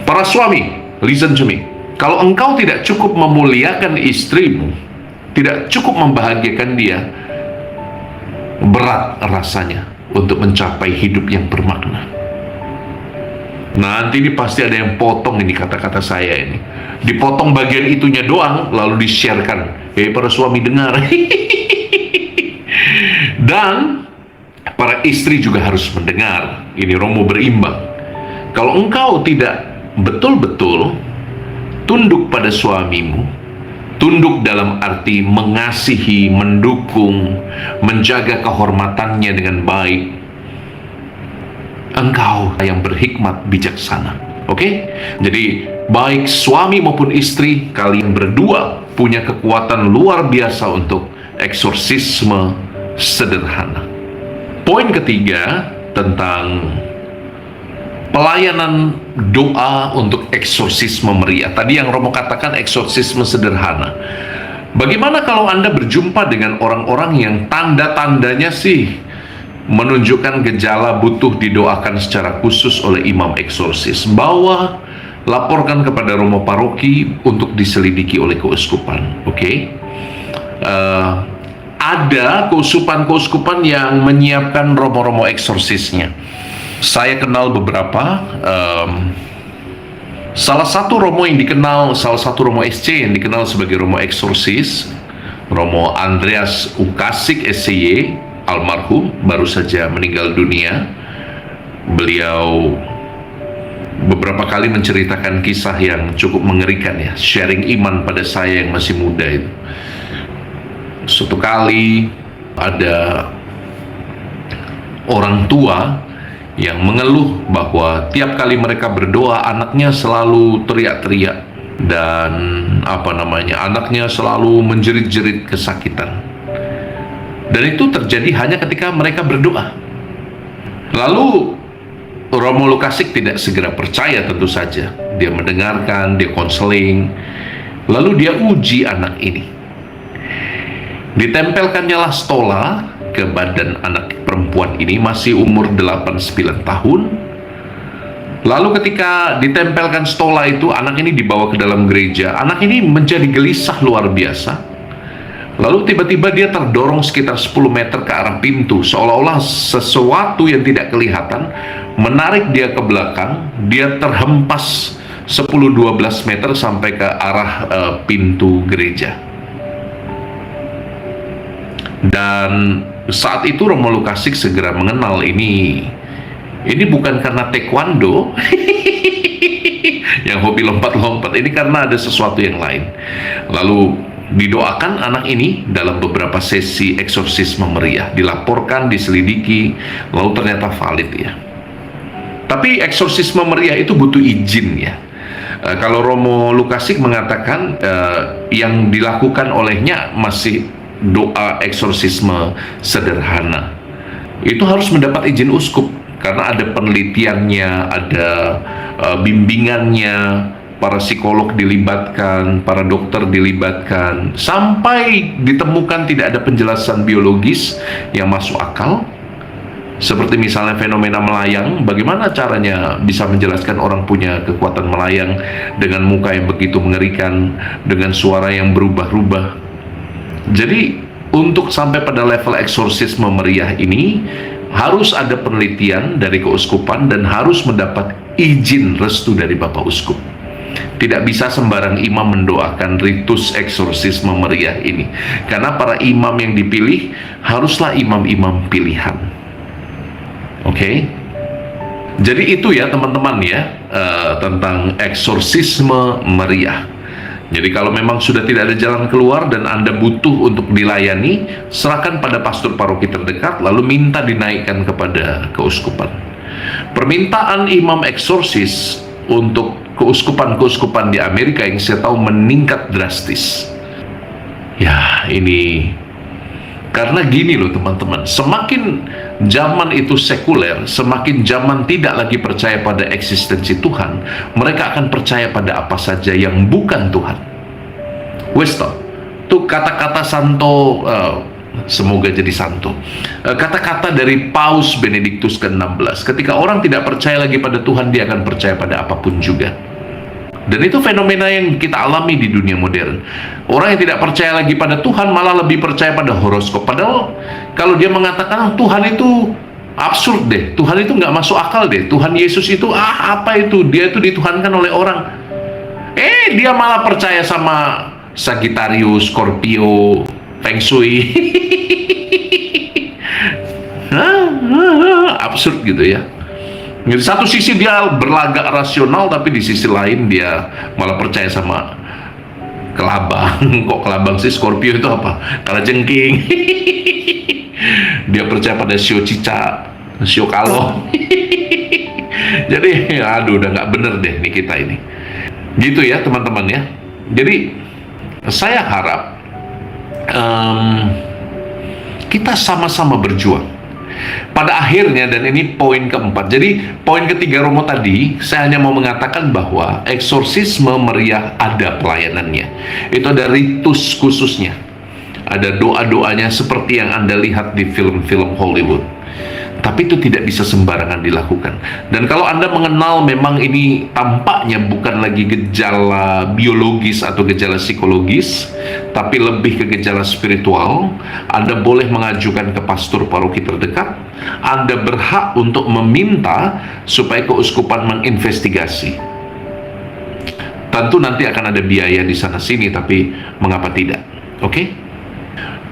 Para suami, listen to me. Kalau engkau tidak cukup memuliakan istrimu, tidak cukup membahagiakan dia, berat rasanya untuk mencapai hidup yang bermakna. Nanti ini pasti ada yang potong ini kata-kata saya ini. Dipotong bagian itunya doang, lalu di-sharekan. Para suami dengar. Dan para istri juga harus mendengar. Ini Romo berimbang. Kalau engkau tidak betul-betul tunduk pada suamimu, tunduk dalam arti mengasihi, mendukung, menjaga kehormatannya dengan baik, engkau yang berhikmat bijaksana. Oke? Jadi baik suami maupun istri, kalian berdua punya kekuatan luar biasa untuk eksorsisme sederhana. Poin ketiga tentang pelayanan doa untuk eksorsisme meriah. Tadi yang Romo katakan eksorsisme sederhana. Bagaimana kalau Anda berjumpa dengan orang-orang yang tanda-tandanya sih menunjukkan gejala butuh didoakan secara khusus oleh imam eksorsis? Bawa, laporkan kepada Romo Paroki untuk diselidiki oleh keuskupan. Oke? Ada keuskupan-keuskupan yang menyiapkan romo-romo eksorsisnya. Saya kenal beberapa. Salah satu romo SC yang dikenal sebagai romo eksorsis, Romo Andreas Ukasik SCY, almarhum, baru saja meninggal dunia. Beliau beberapa kali menceritakan kisah yang cukup mengerikan ya, sharing iman pada saya yang masih muda itu. Suatu kali ada orang tua yang mengeluh bahwa tiap kali mereka berdoa anaknya selalu teriak-teriak dan anaknya selalu menjerit-jerit kesakitan. Dan itu terjadi hanya ketika mereka berdoa. Lalu Romo Lukasik tidak segera percaya, tentu saja. Dia mendengarkan, dia konseling, lalu dia uji anak ini. Ditempelkannya lah stola ke badan anak perempuan ini, masih umur 8-9 tahun. Lalu ketika ditempelkan stola itu, anak ini dibawa ke dalam gereja. Anak ini menjadi gelisah luar biasa. Lalu tiba-tiba dia terdorong sekitar 10 meter ke arah pintu, seolah-olah sesuatu yang tidak kelihatan menarik dia ke belakang. Dia terhempas 10-12 meter sampai ke arah pintu gereja. Dan saat itu Romo Lukasik segera mengenal ini bukan karena taekwondo yang hobi lompat-lompat, ini karena ada sesuatu yang lain. Lalu didoakan anak ini dalam beberapa sesi eksorsisme meriah, dilaporkan, diselidiki, lalu ternyata valid ya. Tapi eksorsisme meriah itu butuh izin ya. Kalau Romo Lukasik mengatakan yang dilakukan olehnya masih doa eksorsisme sederhana, itu harus mendapat izin uskup karena ada penelitiannya, ada bimbingannya, para psikolog dilibatkan, para dokter dilibatkan, sampai ditemukan tidak ada penjelasan biologis yang masuk akal. Seperti misalnya fenomena melayang, bagaimana caranya bisa menjelaskan orang punya kekuatan melayang dengan muka yang begitu mengerikan, dengan suara yang berubah-ubah. Jadi untuk sampai pada level eksorsisme meriah ini harus ada penelitian dari keuskupan dan harus mendapat izin restu dari Bapak Uskup. Tidak bisa sembarang imam mendoakan ritus eksorsisme meriah ini, karena para imam yang dipilih haruslah imam-imam pilihan. Oke? Jadi itu ya teman-teman ya, tentang eksorsisme meriah. Jadi kalau memang sudah tidak ada jalan keluar dan Anda butuh untuk dilayani, serahkan pada pastor paroki terdekat, lalu minta dinaikkan kepada keuskupan. Permintaan imam eksorsis untuk keuskupan-keuskupan di Amerika yang saya tahu meningkat drastis. Ya, ini karena gini loh teman-teman, semakin zaman itu sekuler, semakin zaman tidak lagi percaya pada eksistensi Tuhan, mereka akan percaya pada apa saja yang bukan Tuhan. Wes toh, tuh kata-kata santo, semoga jadi santo, kata-kata dari Paus Benediktus ke-16, ketika orang tidak percaya lagi pada Tuhan, dia akan percaya pada apapun juga. Dan itu fenomena yang kita alami di dunia modern. Orang yang tidak percaya lagi pada Tuhan malah lebih percaya pada horoskop. Padahal kalau dia mengatakan Tuhan itu absurd deh, Tuhan itu nggak masuk akal deh, Tuhan Yesus itu apa itu, dia itu dituhankan oleh orang. Dia malah percaya sama Sagittarius, Scorpio, Feng Shui. Absurd gitu ya. Di satu sisi dia berlagak rasional, tapi di sisi lain dia malah percaya sama kelabang. Kok kelabang sih? Scorpio itu apa? Kalajengking. Dia percaya pada sio cicak, sio kalong. Jadi, aduh, udah nggak bener deh nih kita ini. Gitu ya teman-teman ya. Jadi, saya harap kita sama-sama berjuang. Pada akhirnya, dan ini poin keempat. Jadi poin ketiga Romo tadi, saya hanya mau mengatakan bahwa eksorsisme meriah ada pelayanannya. Itu ada ritus khususnya. Ada doa-doanya seperti yang Anda lihat di film-film Hollywood. Tapi itu tidak bisa sembarangan dilakukan. Dan kalau Anda mengenal memang ini tampaknya bukan lagi gejala biologis atau gejala psikologis, tapi lebih ke gejala spiritual, Anda boleh mengajukan ke pastor paroki terdekat. Anda berhak untuk meminta supaya keuskupan menginvestigasi. Tentu nanti akan ada biaya di sana-sini, tapi mengapa tidak? Oke?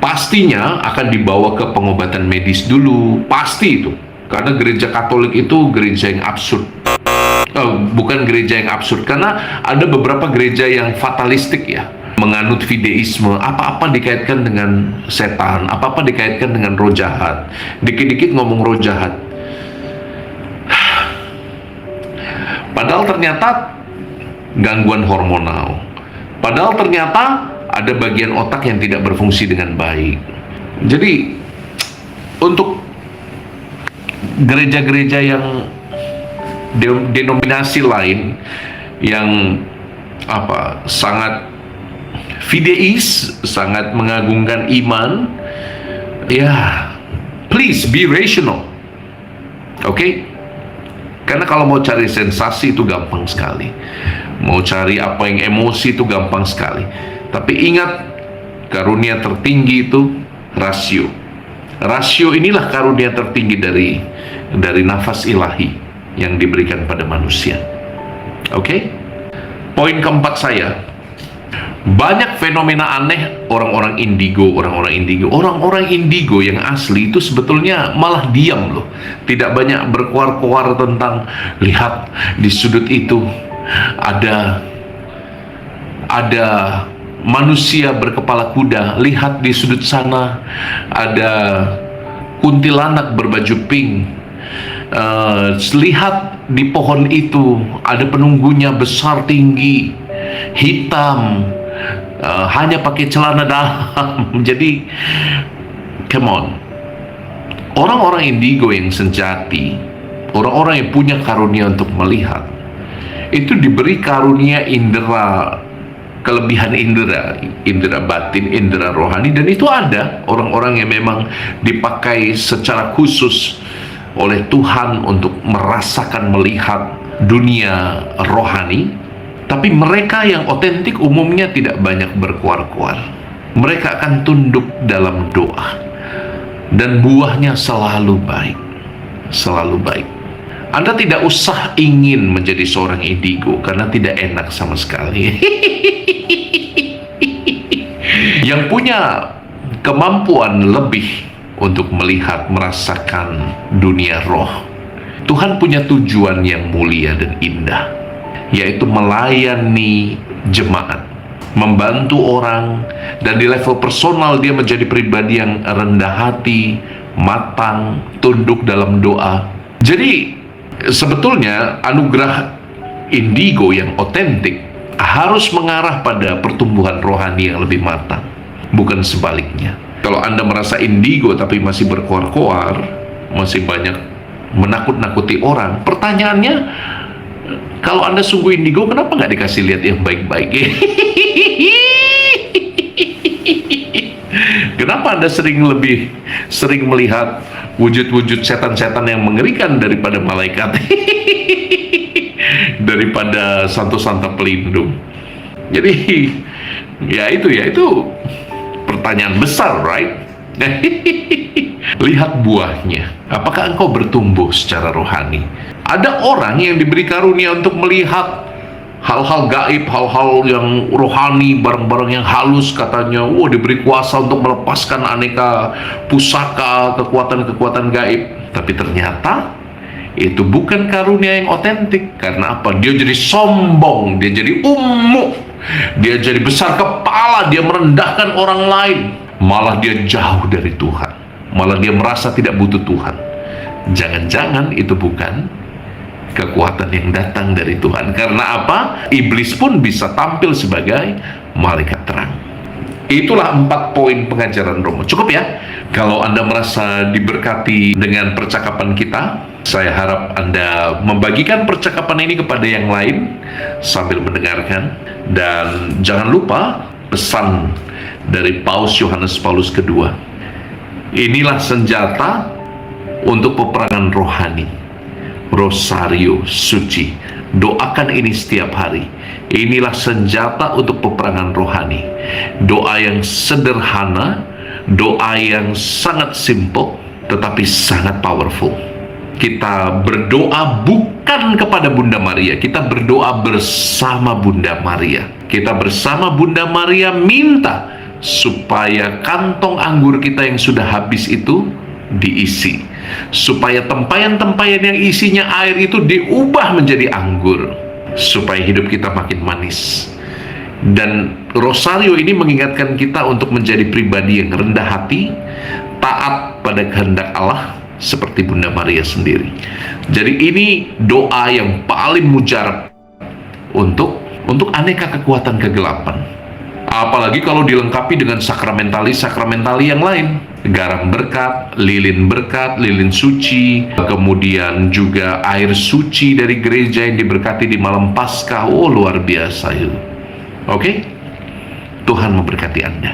Pastinya akan dibawa ke pengobatan medis dulu, pasti itu. Karena gereja Katolik itu gereja yang absurd. Bukan gereja yang absurd, karena ada beberapa gereja yang fatalistik ya, menganut fideisme, apa-apa dikaitkan dengan setan, apa-apa dikaitkan dengan roh jahat, dikit-dikit ngomong roh jahat. Padahal ternyata gangguan hormonal, padahal ternyata ada bagian otak yang tidak berfungsi dengan baik. Jadi untuk gereja-gereja yang denominasi lain yang sangat fideis, sangat mengagungkan iman, ya please be rational. Oke? Karena kalau mau cari sensasi itu gampang sekali, mau cari apa yang emosi itu gampang sekali. Tapi ingat, karunia tertinggi itu rasio. Rasio inilah karunia tertinggi dari nafas ilahi yang diberikan pada manusia. Oke? Poin keempat saya, banyak fenomena aneh orang-orang indigo. Orang-orang indigo yang asli itu sebetulnya malah diam loh. Tidak banyak berkoar-koar tentang, lihat di sudut itu ada manusia berkepala kuda, lihat di sudut sana ada kuntilanak berbaju pink, lihat di pohon itu ada penunggunya besar tinggi, hitam, hanya pakai celana dalam. Jadi come on, orang-orang indigo yang sejati, orang-orang yang punya karunia untuk melihat, itu diberi karunia indera, kelebihan indera batin, indera rohani, dan itu ada orang-orang yang memang dipakai secara khusus oleh Tuhan untuk merasakan, melihat dunia rohani. Tapi mereka yang otentik umumnya tidak banyak berkuar-kuar. Mereka akan tunduk dalam doa, dan buahnya selalu baik, selalu baik. Anda tidak usah ingin menjadi seorang indigo karena tidak enak sama sekali. Yang punya kemampuan lebih untuk melihat, merasakan dunia roh, Tuhan punya tujuan yang mulia dan indah, yaitu melayani jemaat, membantu orang, dan di level personal dia menjadi pribadi yang rendah hati, matang, tunduk dalam doa. Jadi sebetulnya anugerah indigo yang otentik harus mengarah pada pertumbuhan rohani yang lebih matang, bukan sebaliknya. Kalau Anda merasa indigo tapi masih berkoar-koar, masih banyak menakut-nakuti orang, pertanyaannya, kalau Anda sungguh indigo, kenapa nggak dikasih lihat yang baik-baik? Kenapa Anda lebih sering melihat wujud-wujud setan-setan yang mengerikan daripada malaikat? daripada Santo Santa Pelindung. Jadi itu pertanyaan besar, right? Lihat buahnya. Apakah engkau bertumbuh secara rohani? Ada orang yang diberi karunia untuk melihat hal-hal gaib, hal-hal yang rohani, barang-barang yang halus katanya. Diberi kuasa untuk melepaskan aneka pusaka, kekuatan-kekuatan gaib. Tapi ternyata itu bukan karunia yang otentik. Karena apa? Dia jadi sombong, dia jadi umuk, dia jadi besar kepala, dia merendahkan orang lain. Malah dia jauh dari Tuhan, malah dia merasa tidak butuh Tuhan. Jangan-jangan itu bukan kekuatan yang datang dari Tuhan. Karena apa? Iblis pun bisa tampil sebagai malaikat terang. Itulah 4 poin pengajaran Romo. Cukup ya? Kalau Anda merasa diberkati dengan percakapan kita, saya harap Anda membagikan percakapan ini kepada yang lain sambil mendengarkan. Dan jangan lupa pesan dari Paus Yohanes Paulus II. Inilah senjata untuk peperangan rohani. Rosario suci. Doakan ini setiap hari. Inilah senjata untuk peperangan rohani. Doa yang sederhana, doa yang sangat simple, tetapi sangat powerful. Kita berdoa bukan kepada Bunda Maria, kita berdoa bersama Bunda Maria. Kita bersama Bunda Maria minta supaya kantong anggur kita yang sudah habis itu diisi, supaya tempayan-tempayan yang isinya air itu diubah menjadi anggur, supaya hidup kita makin manis. Dan Rosario ini mengingatkan kita untuk menjadi pribadi yang rendah hati, taat pada kehendak Allah seperti Bunda Maria sendiri. Jadi ini doa yang paling mujarab untuk aneka kekuatan kegelapan. Apalagi kalau dilengkapi dengan sakramentali yang lain. Garam berkat, lilin suci, kemudian juga air suci dari gereja yang diberkati di malam Paskah. Luar biasa itu. Oke? Tuhan memberkati Anda.